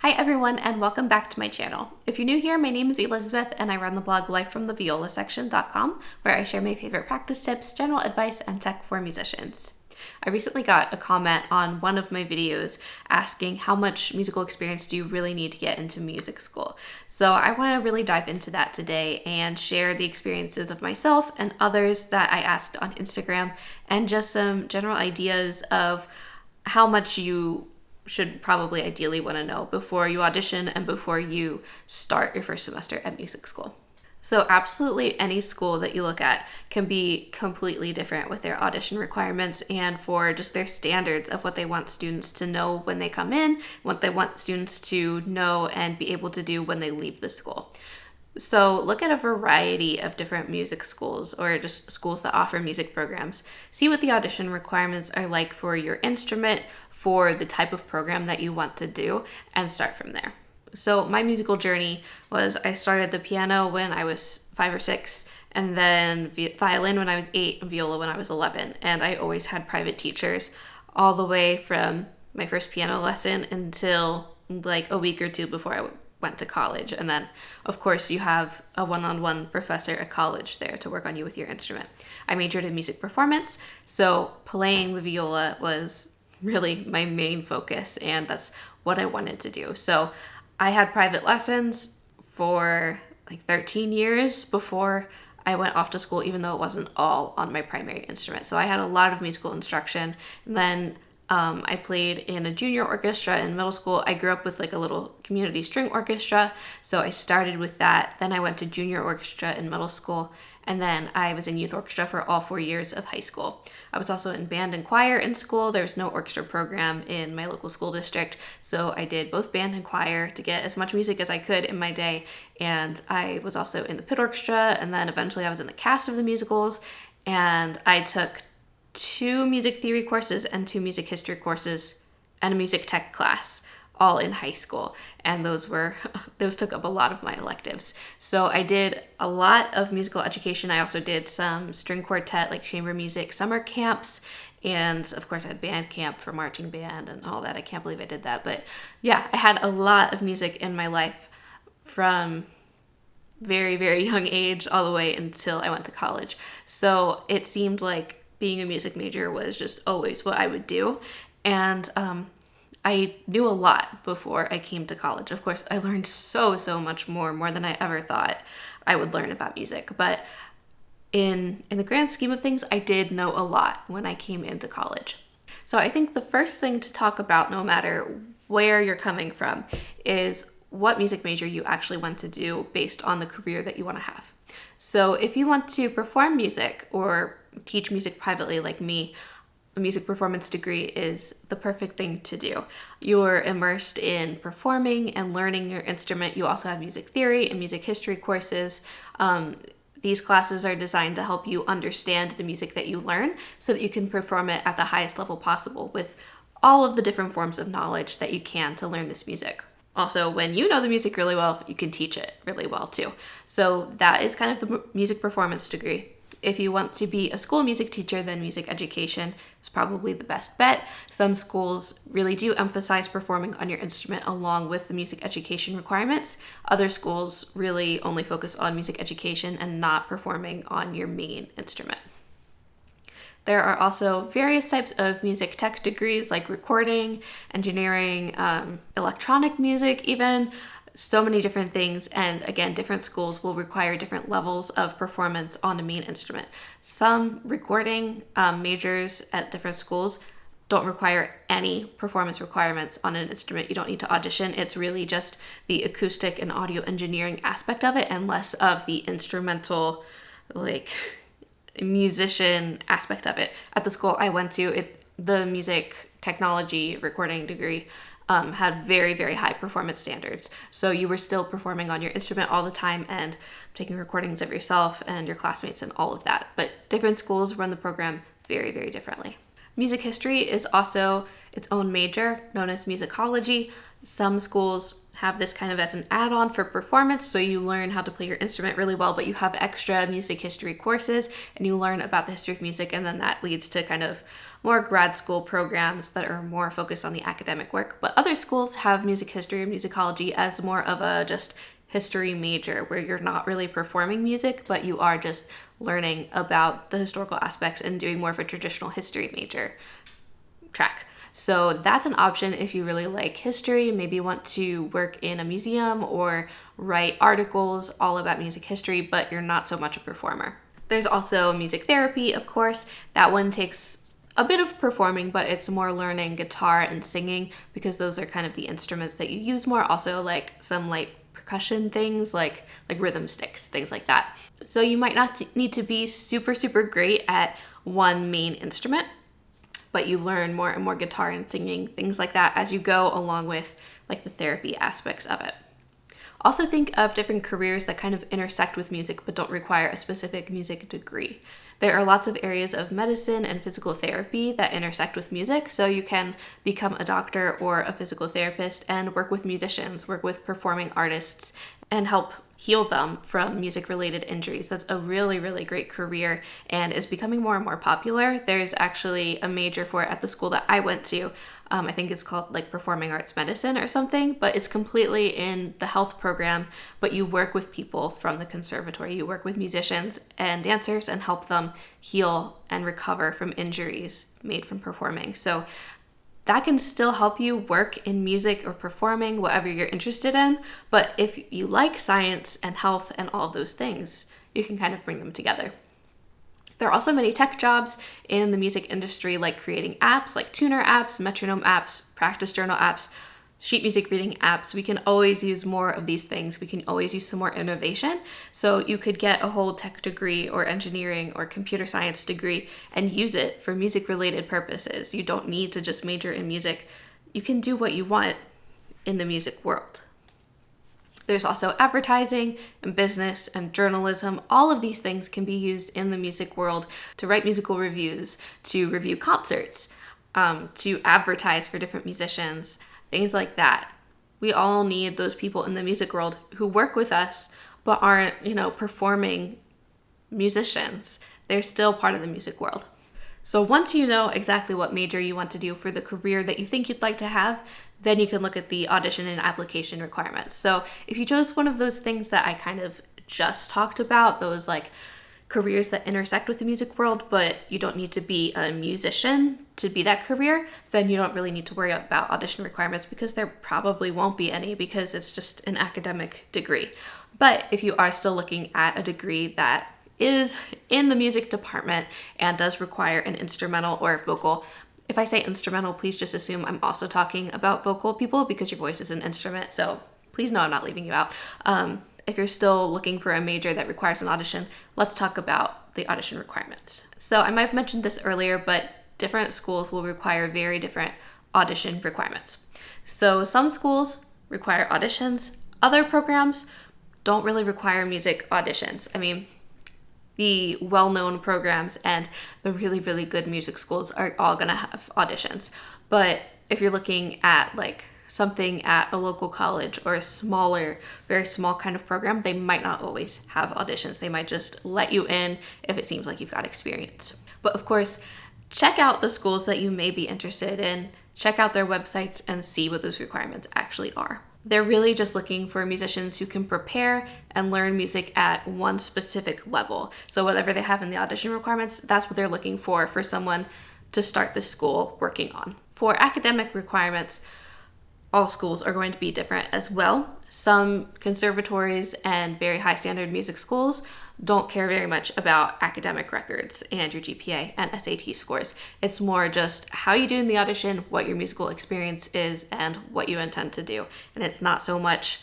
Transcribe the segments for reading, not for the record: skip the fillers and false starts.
Hi everyone and welcome back to my channel. If you're new here, my name is Elizabeth and I run the blog lifefromtheviolasection.com where I share my favorite practice tips, general advice, and tech for musicians. I recently got a comment on one of my videos asking how much musical experience do you really need to get into music school. So I want to really dive into that today and share the experiences of myself and others that I asked on Instagram and just some general ideas of how much you should probably ideally want to know before you audition and before you start your first semester at music school. So absolutely any school that you look at can be completely different with their audition requirements and for just their standards of what they want students to know when they come in, what they want students to know and be able to do when they leave the school. So look at a variety of different music schools or just schools that offer music programs. See what the audition requirements are like for your instrument, for the type of program that you want to do, and start from there. So my musical journey was I started the piano when I was 5 or 6, and then violin when I was 8, and viola when I was 11. And I always had private teachers all the way from my first piano lesson until like a week or two before I went to college. And then of course you have a one-on-one professor at college there to work on you with your instrument. I majored in music performance, so playing the viola was really my main focus and that's what I wanted to do. So I had private lessons for like 13 years before I went off to school, even though it wasn't all on my primary instrument. So I had a lot of musical instruction. And then I played in a junior orchestra in middle school. I grew up with like a little community string orchestra, so I started with that. Then I went to junior orchestra in middle school, and then I was in youth orchestra for all 4 years of high school. I was also in band and choir in school. There was no orchestra program in my local school district, so I did both band and choir to get as much music as I could in my day. And I was also in the pit orchestra, and then eventually I was in the cast of the musicals, and I took 2 music theory courses and 2 music history courses and a music tech class all in high school, and those took up a lot of my electives. So I did a lot of musical education. I also did some string quartet, like chamber music summer camps, and of course I had band camp for marching band and all that. I can't believe I did that, but yeah, I had a lot of music in my life from very, very young age all the way until I went to college. So it seemed like being a music major was just always what I would do. And I knew a lot before I came to college. Of course, I learned so much more than I ever thought I would learn about music. But in the grand scheme of things, I did know a lot when I came into college. So I think the first thing to talk about, no matter where you're coming from, is what music major you actually want to do based on the career that you want to have. So if you want to perform music or teach music privately like me, a music performance degree is the perfect thing to do. You're immersed in performing and learning your instrument. You also have music theory and music history courses. These classes are designed to help you understand the music that you learn so that you can perform it at the highest level possible with all of the different forms of knowledge that you can to learn this music. Also, when you know the music really well, you can teach it really well too. So that is kind of the music performance degree. If you want to be a school music teacher, then music education is probably the best bet. Some schools really do emphasize performing on your instrument along with the music education requirements. Other schools really only focus on music education and not performing on your main instrument. There are also various types of music tech degrees like recording, engineering, electronic music even. So many different things, and again, different schools will require different levels of performance on the main instrument. Some recording majors at different schools don't require any performance requirements on an instrument. You don't need to audition. It's really just the acoustic and audio engineering aspect of it and less of the instrumental, like, musician aspect of it. At the school I went to, the music technology recording degree had very, very high performance standards. So you were still performing on your instrument all the time and taking recordings of yourself and your classmates and all of that. But different schools run the program very, very differently. Music history is also its own major known as musicology. Some schools have this kind of as an add-on for performance, so you learn how to play your instrument really well, but you have extra music history courses and you learn about the history of music, and then that leads to kind of more grad school programs that are more focused on the academic work. But other schools have music history and musicology as more of a just history major, where you're not really performing music, but you are just learning about the historical aspects and doing more of a traditional history major track. So that's an option if you really like history, maybe you want to work in a museum or write articles all about music history, but you're not so much a performer. There's also music therapy, of course. That one takes a bit of performing, but it's more learning guitar and singing, because those are kind of the instruments that you use more. Also like some light percussion things like rhythm sticks, things like that. So you might not need to be super great at one main instrument, but you learn more and more guitar and singing, things like that, as you go, along with like the therapy aspects of it. Also think of different careers that kind of intersect with music but don't require a specific music degree. There are lots of areas of medicine and physical therapy that intersect with music, so you can become a doctor or a physical therapist and work with musicians, work with performing artists, and help heal them from music-related injuries. That's a really great career and is becoming more and more popular. There's actually a major for it at the school that I went to. I think it's called like performing arts medicine or something, but it's completely in the health program, but you work with people from the conservatory. You work with musicians and dancers and help them heal and recover from injuries made from performing. So that can still help you work in music or performing, whatever you're interested in. But if you like science and health and all of those things, you can kind of bring them together. There are also many tech jobs in the music industry, like creating apps, like tuner apps, metronome apps, practice journal apps, sheet music reading apps. We can always use more of these things. We can always use some more innovation. So you could get a whole tech degree or engineering or computer science degree and use it for music related purposes. You don't need to just major in music. You can do what you want in the music world. There's also advertising and business and journalism. All of these things can be used in the music world to write musical reviews, to review concerts, to advertise for different musicians, things like that. We all need those people in the music world who work with us but aren't, performing musicians. They're still part of the music world. So once you know exactly what major you want to do for the career that you think you'd like to have, then you can look at the audition and application requirements. So if you chose one of those things that I kind of just talked about, those like careers that intersect with the music world, but you don't need to be a musician to be that career, then you don't really need to worry about audition requirements, because there probably won't be any, because it's just an academic degree. But if you are still looking at a degree that is in the music department and does require an instrumental or vocal. If I say instrumental, please just assume I'm also talking about vocal people, because your voice is an instrument, so please know I'm not leaving you out. If you're still looking for a major that requires an audition, let's talk about the audition requirements. So I might have mentioned this earlier, but different schools will require very different audition requirements. So some schools require auditions, other programs don't really require music auditions. I mean, the well-known programs and the really good music schools are all gonna have auditions. But if you're looking at like something at a local college or a smaller, very small kind of program, they might not always have auditions. They might just let you in if it seems like you've got experience. But of course, check out the schools that you may be interested in, check out their websites and see what those requirements actually are. They're really just looking for musicians who can prepare and learn music at one specific level. So whatever they have in the audition requirements, that's what they're looking for someone to start the school working on. For academic requirements, all schools are going to be different as well. Some conservatories and very high standard music schools don't care very much about academic records and your GPA and SAT scores. It's more just how you do in the audition, what your musical experience is, and what you intend to do. And it's not so much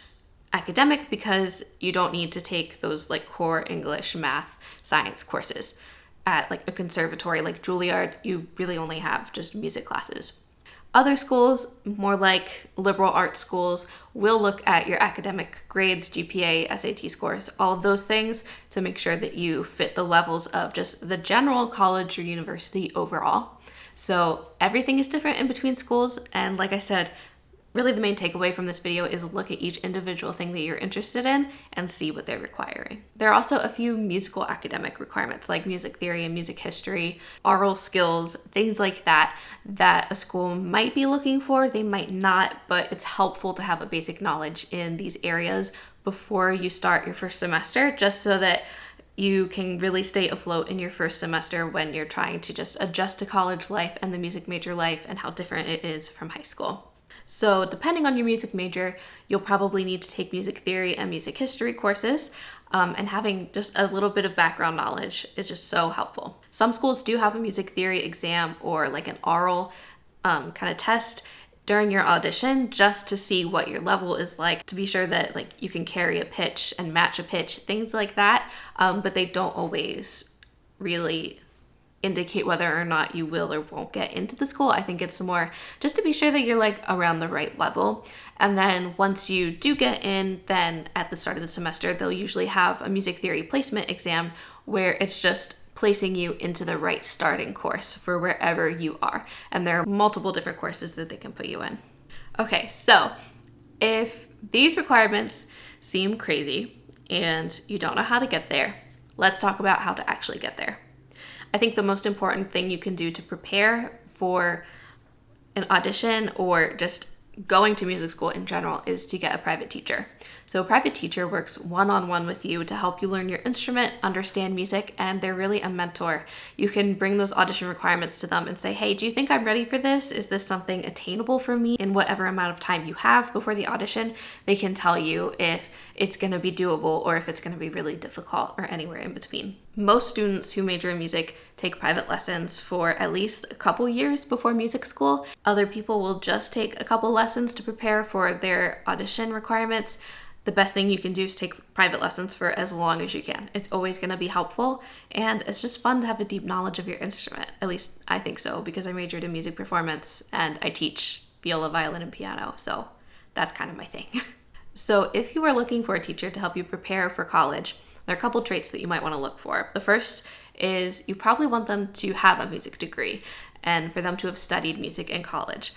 academic, because you don't need to take those like core English, math, science courses. At like a conservatory like Juilliard, you really only have just music classes. Other schools, more like liberal arts schools, will look at your academic grades, GPA, SAT scores, all of those things to make sure that you fit the levels of just the general college or university overall. So everything is different in between schools. And like I said, Really, the main takeaway from this video is look at each individual thing that you're interested in and see what they're requiring. There are also a few musical academic requirements like music theory and music history, oral skills, things like that, that a school might be looking for. They might not, but it's helpful to have a basic knowledge in these areas before you start your first semester, just so that you can really stay afloat in your first semester when you're trying to just adjust to college life and the music major life and how different it is from high school. So depending on your music major, you'll probably need to take music theory and music history courses, and having just a little bit of background knowledge is just so helpful. Some schools do have a music theory exam or like an oral kind of test during your audition, just to see what your level is like, to be sure that like you can carry a pitch and match a pitch, things like that. But they don't always really indicate whether or not you will or won't get into the school. I think it's more just to be sure that you're like around the right level. And then once you do get in, then at the start of the semester, they'll usually have a music theory placement exam where it's just placing you into the right starting course for wherever you are. And there are multiple different courses that they can put you in. Okay, so if these requirements seem crazy and you don't know how to get there, let's talk about how to actually get there. I think the most important thing you can do to prepare for an audition or just going to music school in general is to get a private teacher. So a private teacher works one-on-one with you to help you learn your instrument, understand music, and they're really a mentor. You can bring those audition requirements to them and say, hey, do you think I'm ready for this? Is this something attainable for me in whatever amount of time you have before the audition? They can tell you if it's going to be doable or if it's going to be really difficult or anywhere in between. Most students who major in music take private lessons for at least a couple years before music school. Other people will just take a couple lessons to prepare for their audition requirements. The best thing you can do is take private lessons for as long as you can. It's always going to be helpful, and it's just fun to have a deep knowledge of your instrument. At least I think so, because I majored in music performance and I teach viola, violin, and piano, so that's kind of my thing. So if you are looking for a teacher to help you prepare for college, there are a couple traits that you might want to look for. The first is you probably want them to have a music degree and for them to have studied music in college.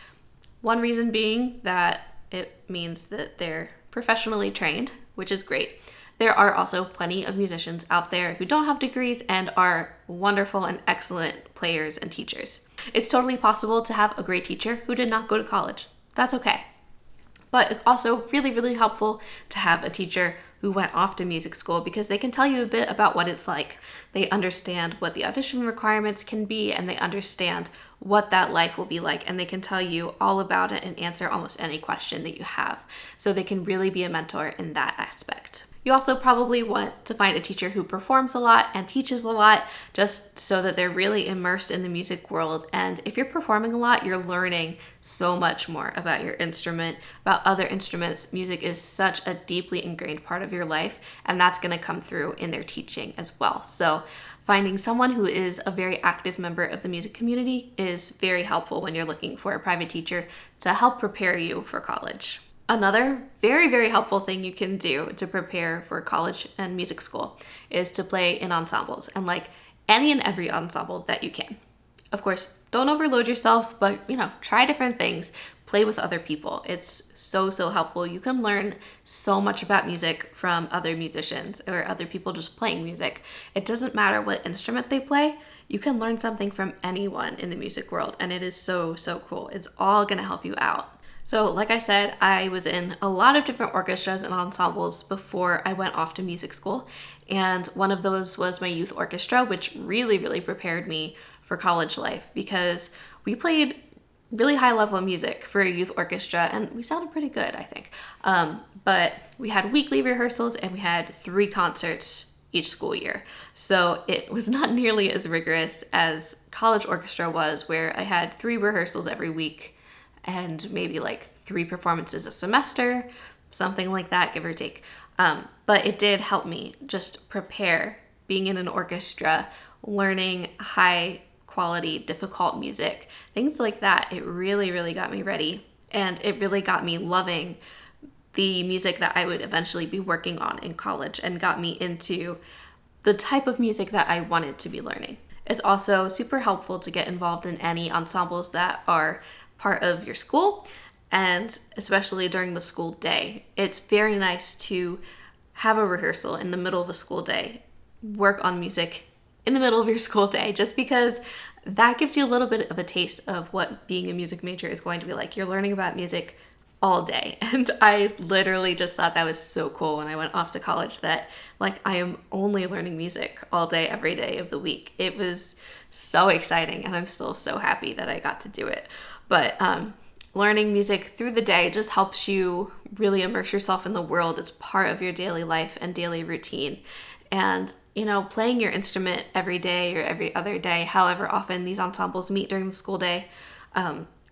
One reason being that it means that they're professionally trained, which is great. There are also plenty of musicians out there who don't have degrees and are wonderful and excellent players and teachers. It's totally possible to have a great teacher who did not go to college. That's okay. But it's also really, really helpful to have a teacher who went off to music school because they can tell you a bit about what it's like. They understand what the audition requirements can be and they understand what that life will be like, and they can tell you all about it and answer almost any question that you have. So they can really be a mentor in that aspect. You also probably want to find a teacher who performs a lot and teaches a lot, just so that they're really immersed in the music world. And if you're performing a lot, you're learning so much more about your instrument, about other instruments. Music is such a deeply ingrained part of your life, and that's going to come through in their teaching as well. So finding someone who is a very active member of the music community is very helpful when you're looking for a private teacher to help prepare you for college. Another very, very helpful thing you can do to prepare for college and music school is to play in ensembles, and like any and every ensemble that you can. Of course, don't overload yourself, but try different things. Play with other people. It's so helpful. You can learn so much about music from other musicians or other people just playing music. It doesn't matter what instrument they play. You can learn something from anyone in the music world, and it is so cool. It's all gonna help you out. So like I said, I was in a lot of different orchestras and ensembles before I went off to music school. And one of those was my youth orchestra, which really prepared me for college life because we played really high level music for a youth orchestra and we sounded pretty good, I think. But we had weekly rehearsals and we had 3 concerts each school year. So it was not nearly as rigorous as college orchestra was, where I had 3 rehearsals every week and maybe like 3 performances a semester, something like that, give or take. But it did help me just prepare, being in an orchestra, learning high quality, difficult music, things like that. It really got me ready, and it really got me loving the music that I would eventually be working on in college and got me into the type of music that I wanted to be learning. It's also super helpful to get involved in any ensembles that are part of your school, And especially during the school day, it's very nice to have a rehearsal in the middle of a school day, work on music in the middle of your school day, just because that gives you a little bit of a taste of what being a music major is going to be like. You're learning about music all day. And I literally just thought that was so cool when I went off to college, that like I am only learning music all day, every day of the week. It was so exciting, and I'm still so happy that I got to do it. But learning music through the day just helps you really immerse yourself in the world. It's part of your daily life and daily routine. And, you know, playing your instrument every day or every other day, however often these ensembles meet during the school day,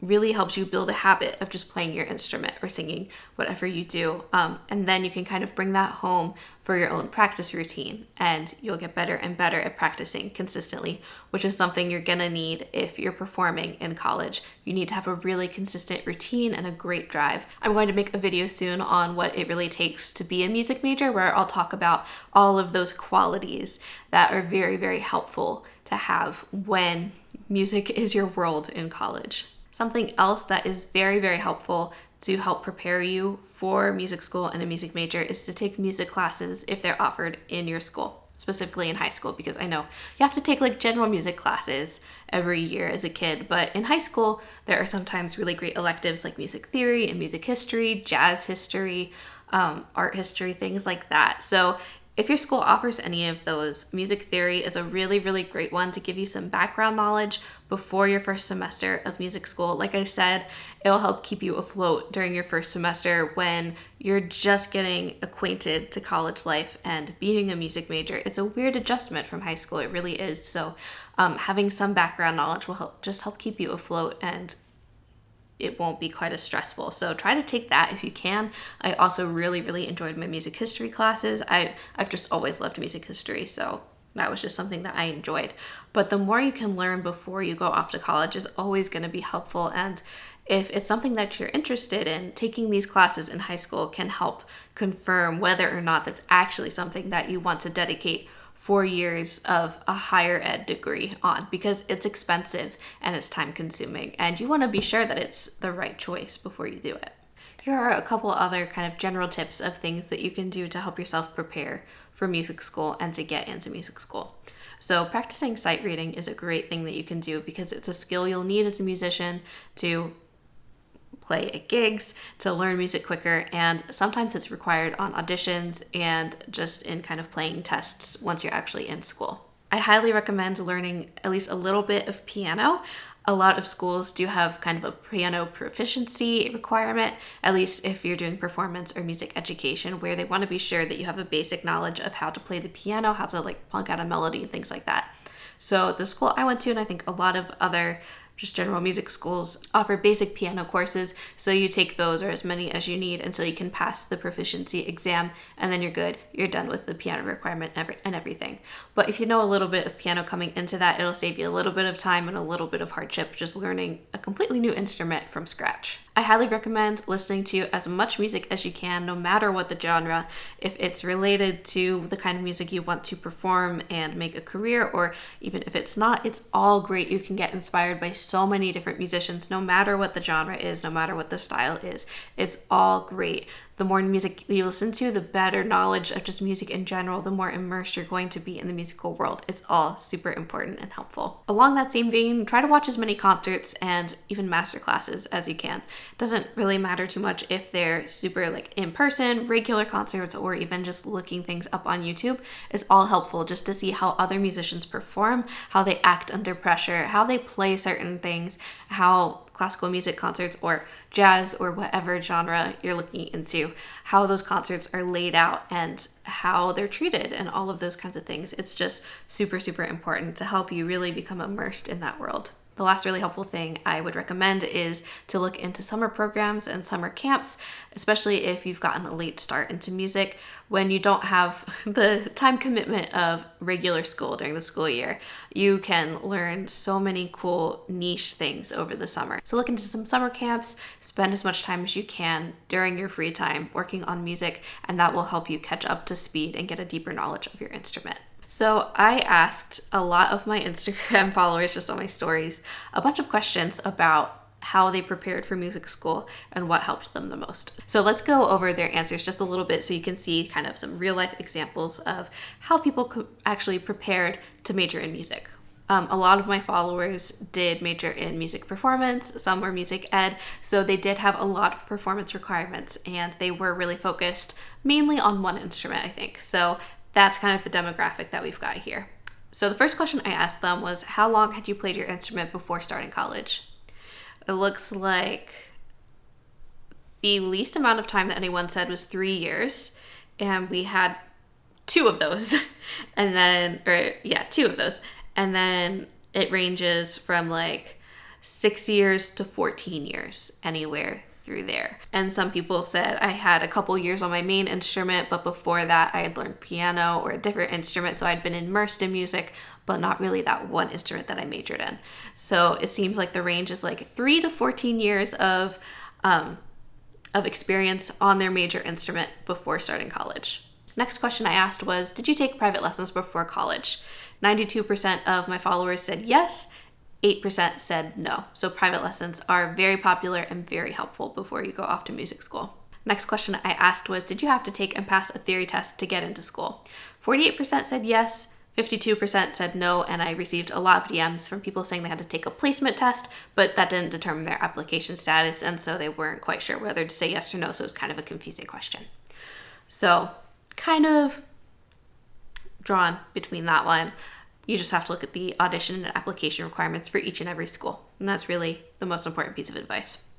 really helps you build a habit of just playing your instrument or singing, whatever you do. And then you can kind of bring that home for your own practice routine, and you'll get better and better at practicing consistently, which is something you're gonna need if you're performing in college. You need to have a really consistent routine and a great drive. I'm going to make a video soon on what it really takes to be a music major, where I'll talk about all of those qualities that are very, very helpful to have when music is your world in college. Something else that is very, very helpful to help prepare you for music school and a music major is to take music classes if they're offered in your school, specifically in high school, because I know you have to take like general music classes every year as a kid, but in high school there are sometimes really great electives like music theory and music history, jazz history, art history, things like that. So if your school offers any of those, music theory is a really, really great one to give you some background knowledge before your first semester of music school. Like I said, it'll help keep you afloat during your first semester when you're just getting acquainted to college life and being a music major. It's a weird adjustment from high school, it really is. So having some background knowledge will help keep you afloat, and it won't be quite as stressful. So try to take that if you can. I also really, really enjoyed my music history classes. I've just always loved music history, so that was just something that I enjoyed. But the more you can learn before you go off to college is always going to be helpful. And if it's something that you're interested in, taking these classes in high school can help confirm whether or not that's actually something that you want to dedicate 4 years of a higher ed degree on, because it's expensive and it's time consuming, and you want to be sure that it's the right choice before you do it. Here are a couple other kind of general tips of things that you can do to help yourself prepare for music school and to get into music school. So practicing sight reading is a great thing that you can do, because it's a skill you'll need as a musician to play at gigs, to learn music quicker, and sometimes it's required on auditions and just in kind of playing tests once you're actually in school. I highly recommend learning at least a little bit of piano. A lot of schools do have kind of a piano proficiency requirement, at least if you're doing performance or music education, where they want to be sure that you have a basic knowledge of how to play the piano, how to like plunk out a melody and things like that. So the school I went to, and I think a lot of other just general music schools, offer basic piano courses. So you take those, or as many as you need, until you can pass the proficiency exam, and then you're good. You're done with the piano requirement and everything. But if you know a little bit of piano coming into that, it'll save you a little bit of time and a little bit of hardship just learning a completely new instrument from scratch. I highly recommend listening to as much music as you can, no matter what the genre. If it's related to the kind of music you want to perform and make a career, or even if it's not, it's all great. You can get inspired by so many different musicians, no matter what the genre is, no matter what the style is. It's all great. The more music you listen to, the better knowledge of just music in general, the more immersed you're going to be in the musical world. It's all super important and helpful. Along that same vein, try to watch as many concerts and even master classes as you can. It doesn't really matter too much if they're super like in person, regular concerts, or even just looking things up on YouTube. It's all helpful just to see how other musicians perform, how they act under pressure, how they play certain things, how classical music concerts or jazz or whatever genre you're looking into, how those concerts are laid out and how they're treated and all of those kinds of things. It's just super, super important to help you really become immersed in that world. The last really helpful thing I would recommend is to look into summer programs and summer camps, especially if you've gotten a late start into music. When you don't have the time commitment of regular school during the school year, you can learn so many cool niche things over the summer. So look into some summer camps, spend as much time as you can during your free time working on music, and that will help you catch up to speed and get a deeper knowledge of your instrument. So I asked a lot of my Instagram followers, just on my stories, a bunch of questions about how they prepared for music school and what helped them the most. So let's go over their answers just a little bit so you can see kind of some real life examples of how people actually prepared to major in music. A lot of my followers did major in music performance, some were music ed, so they did have a lot of performance requirements and they were really focused mainly on one instrument, I think. So that's kind of the demographic that we've got here. So the first question I asked them was, how long had you played your instrument before starting college? It looks like the least amount of time that anyone said was 3 years, and we had 2 of those. And then, two of those. And then it ranges from like 6 years to 14 years, anywhere through there. And some people said I had a couple years on my main instrument, but before that I had learned piano or a different instrument, so I'd been immersed in music, but not really that one instrument that I majored in. So it seems like the range is like 3 to 14 years of experience on their major instrument before starting college. Next question I asked was, did you take private lessons before college? 92% of my followers said yes, 8% said no. So private lessons are very popular and very helpful before you go off to music school. Next question I asked was, did you have to take and pass a theory test to get into school? 48% said yes, 52% said no, and I received a lot of DMs from people saying they had to take a placement test, but that didn't determine their application status, and so they weren't quite sure whether to say yes or no, so it was kind of a confusing question. So kind of drawn between that line. You just have to look at the audition and application requirements for each and every school. And that's really the most important piece of advice.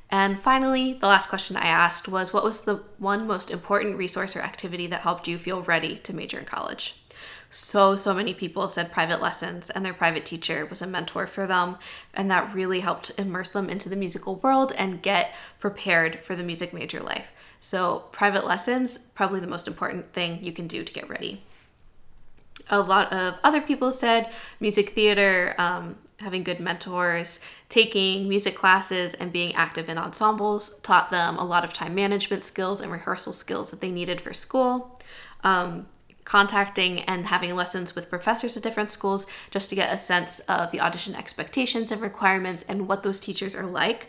And finally, the last question I asked was, what was the one most important resource or activity that helped you feel ready to major in college? So many people said private lessons, and their private teacher was a mentor for them, and that really helped immerse them into the musical world and get prepared for the music major life. So private lessons, probably the most important thing you can do to get ready. A lot of other people said music theater, having good mentors, taking music classes, and being active in ensembles taught them a lot of time management skills and rehearsal skills that they needed for school. Contacting and having lessons with professors at different schools just to get a sense of the audition expectations and requirements and what those teachers are like.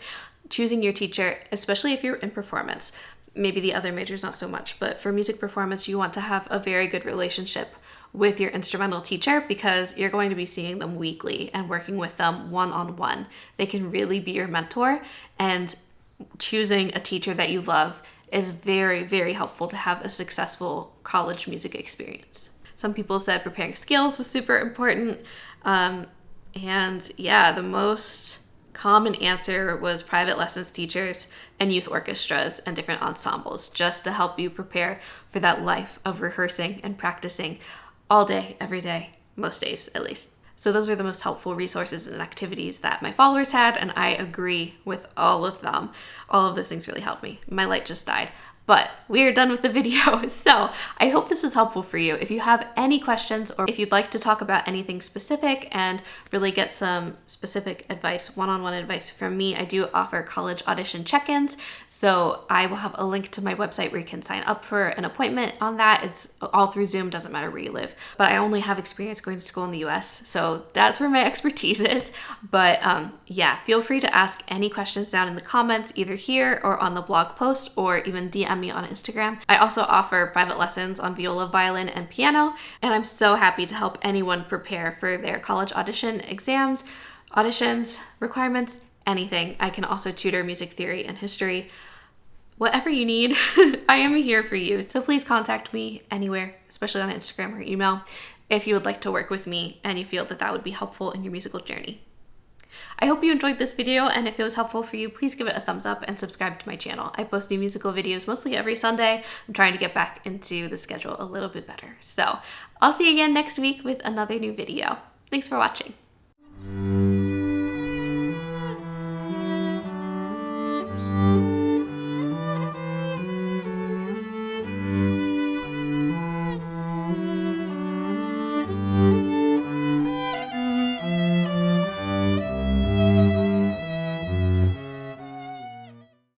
Choosing your teacher, especially if you're in performance, maybe the other majors not so much, but for music performance, you want to have a very good relationship with your instrumental teacher because you're going to be seeing them weekly and working with them one-on-one. They can really be your mentor, and choosing a teacher that you love is very, very helpful to have a successful college music experience. Some people said preparing scales was super important. The most common answer was private lessons teachers and youth orchestras and different ensembles, just to help you prepare for that life of rehearsing and practicing all day, every day, most days at least. So those are the most helpful resources and activities that my followers had, and I agree with all of them. All of those things really helped me. My light just died. But we are done with the video. So I hope this was helpful for you. If you have any questions or if you'd like to talk about anything specific and really get some specific advice, one-on-one advice from me, I do offer college audition check-ins. So I will have a link to my website where you can sign up for an appointment on that. It's all through Zoom, doesn't matter where you live. But I only have experience going to school in the US, so that's where my expertise is. But feel free to ask any questions down in the comments, either here or on the blog post, or even DM me on Instagram. I also offer private lessons on viola, violin, and piano, and I'm so happy to help anyone prepare for their college audition exams, auditions, requirements, anything. I can also tutor music theory and history. Whatever you need, I am here for you. So please contact me anywhere, especially on Instagram or email, if you would like to work with me and you feel that that would be helpful in your musical journey. I hope you enjoyed this video, and if it was helpful for you, please give it a thumbs up and subscribe to my channel. I post new musical videos mostly every Sunday. I'm trying to get back into the schedule a little bit better. So I'll see you again next week with another new video. Thanks for watching.